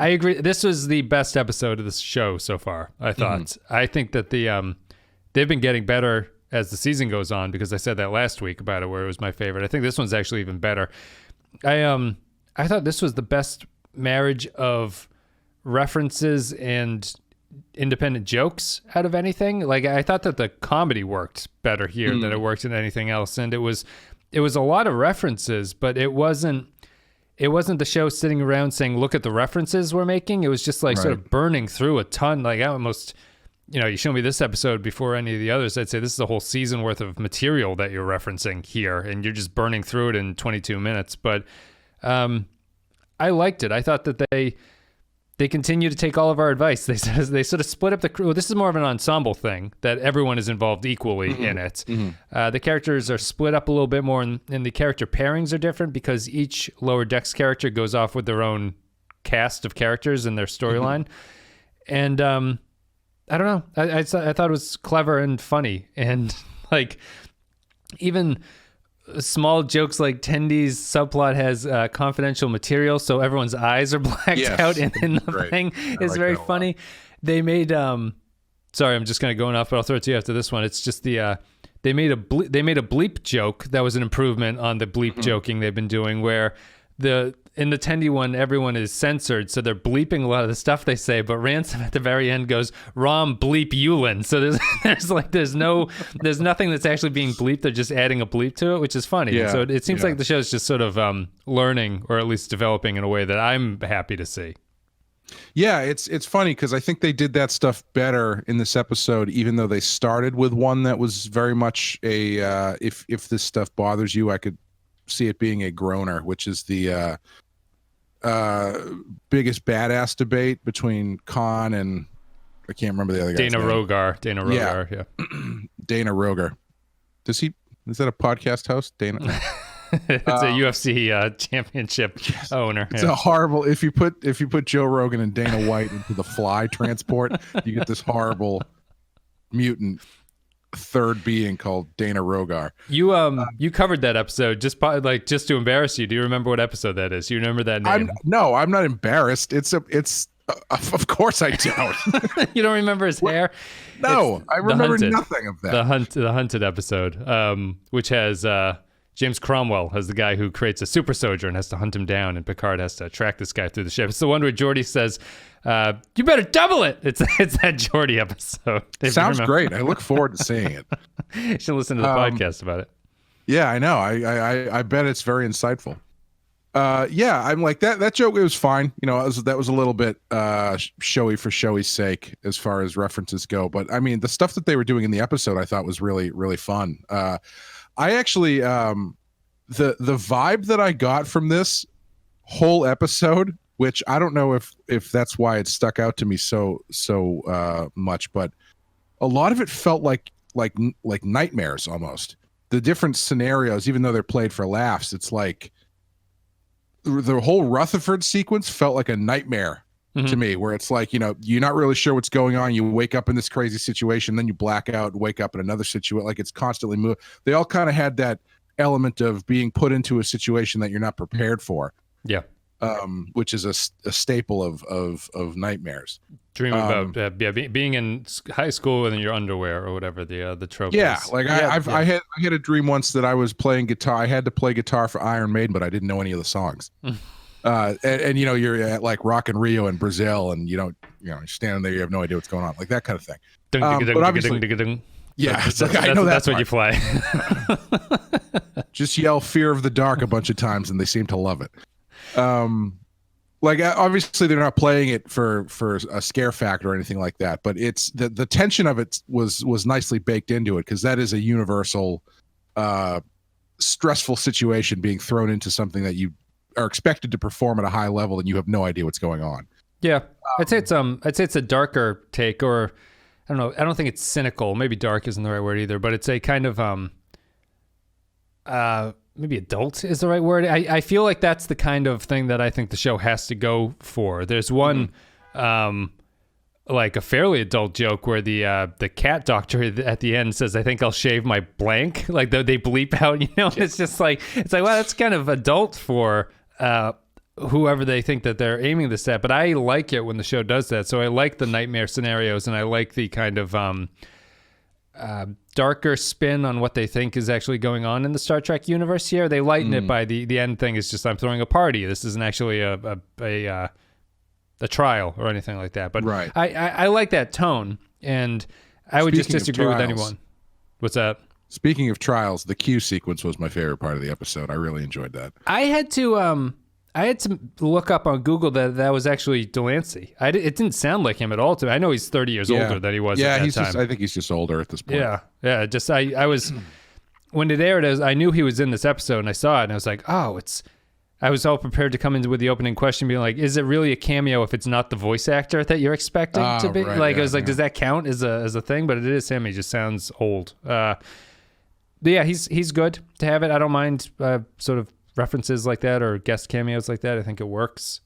I agree. This was the best episode of this show so far, I thought. I think that they've been getting better as the season goes on, because I said that last week about it, where it was my favorite. I think this one's actually even better. I thought this was the best marriage of references and independent jokes out of anything. Like, I thought that the comedy worked better here than it worked in anything else, and it was a lot of references, but it wasn't the show sitting around saying, look at the references we're making. It was just like sort of burning through a ton. Like, I almost, you show me this episode before any of the others, I'd say this is a whole season worth of material that you're referencing here, and you're just burning through it in 22 minutes. But I liked it. I thought that they continue to take all of our advice. They sort of split up the crew. This is more of an ensemble thing, that everyone is involved equally in it. The characters are split up a little bit more, and the character pairings are different, because each Lower Decks character goes off with their own cast of characters and their storyline. And I don't know. I thought it was clever and funny, and like even small jokes like Tendy's subplot has confidential material, so everyone's eyes are blacked out in the thing. It's very funny. They made sorry, I'm just kind of going off, but I'll throw it to you after this one. It's just they made a bleep joke that was an improvement on the bleep joking they've been doing, where in the Tendy one, everyone is censored, so they're bleeping a lot of the stuff they say, but Ransom at the very end goes, Rom bleep Yulin. So there's nothing that's actually being bleeped. They're just adding a bleep to it, which is funny. Yeah. So it seems like the show's just sort of learning, or at least developing in a way that I'm happy to see. Yeah, it's funny, because I think they did that stuff better in this episode, even though they started with one that was very much a if this stuff bothers you, I could see it being a groaner, which is the biggest badass debate between Khan and I can't remember the other guy. Dana Rogar, yeah. Dana Rogar. Is that a podcast host? Dana. It's a UFC championship owner. It's a horrible. If you put Joe Rogan and Dana White into the Fly transport, you get this horrible mutant third being called Dana Rogar. You covered that episode just to embarrass you. Do you remember what episode that is? Do you remember that name? I'm not embarrassed. It's of course I don't. You don't remember his hair? No, I remember nothing of that. The Hunted episode, which has James Cromwell as the guy who creates a super soldier and has to hunt him down, and Picard has to track this guy through the ship. It's the one where Geordi says, you better double it. It's that Geordi episode. Sounds great. I look forward to seeing it. You should listen to the podcast about it. Yeah, I know. I bet it's very insightful. Yeah, I'm like that joke. It was fine. That was a little bit showy for showy's sake as far as references go. But I mean, the stuff that they were doing in the episode, I thought was really, really fun. I actually, the vibe that I got from this whole episode, which I don't know if that's why it stuck out to me so much, but a lot of it felt like nightmares almost. The different scenarios, even though they're played for laughs, it's like the whole Rutherford sequence felt like a nightmare to me, where it's like, you're not really sure what's going on. You wake up in this crazy situation, then you black out and wake up in another situation. Like, it's constantly moving. They all kind of had that element of being put into a situation that you're not prepared for. Yeah. Which is a staple of nightmares. Dream about being in high school in your underwear or whatever the trope is. I had a dream once that I was playing guitar. I had to play guitar for Iron Maiden, but I didn't know any of the songs. And you're at like Rock in Rio in Brazil, and you're standing there, you have no idea what's going on, like that kind of thing. But obviously, yeah, I know that's what you play. Just yell "Fear of the Dark" a bunch of times, and they seem to love it. Obviously they're not playing it for a scare factor or anything like that, but it's the tension of it was nicely baked into it, because that is a universal stressful situation, being thrown into something that you are expected to perform at a high level and you have no idea what's going on. Yeah. I'd say it's a darker take, or I don't know, I don't think it's cynical. Maybe dark isn't the right word either, but it's a kind of maybe adult is the right word. I feel like that's the kind of thing that I think the show has to go for. There's one like a fairly adult joke where the cat doctor at the end says, "I think I'll shave my blank." Like they bleep out, It's just like, it's like, wow, that's kind of adult for whoever they think that they're aiming this at. But I like it when the show does that. So I like the nightmare scenarios, and I like the kind of darker spin on what they think is actually going on in the Star Trek universe here. They lighten it by the end thing is just, I'm throwing a party. This isn't actually a trial or anything like that. But right. I like that tone, and I would just disagree with anyone. What's that? Speaking of trials, the Q sequence was my favorite part of the episode. I really enjoyed that. I had to look up on Google that was actually Delancey. It didn't sound like him at all to me. I know he's 30 years older than he was at that time. I think he's just older at this point. Yeah. Just I was when it aired, I knew he was in this episode, and I saw it, and I was like, oh, I was all prepared to come in with the opening question, being like, is it really a cameo if it's not the voice actor that you're expecting to be? Right, I was like, does that count as a thing? But it is him. He just sounds old. But yeah, he's good to have it. I don't mind sort of references like that or guest cameos like that. I think it works.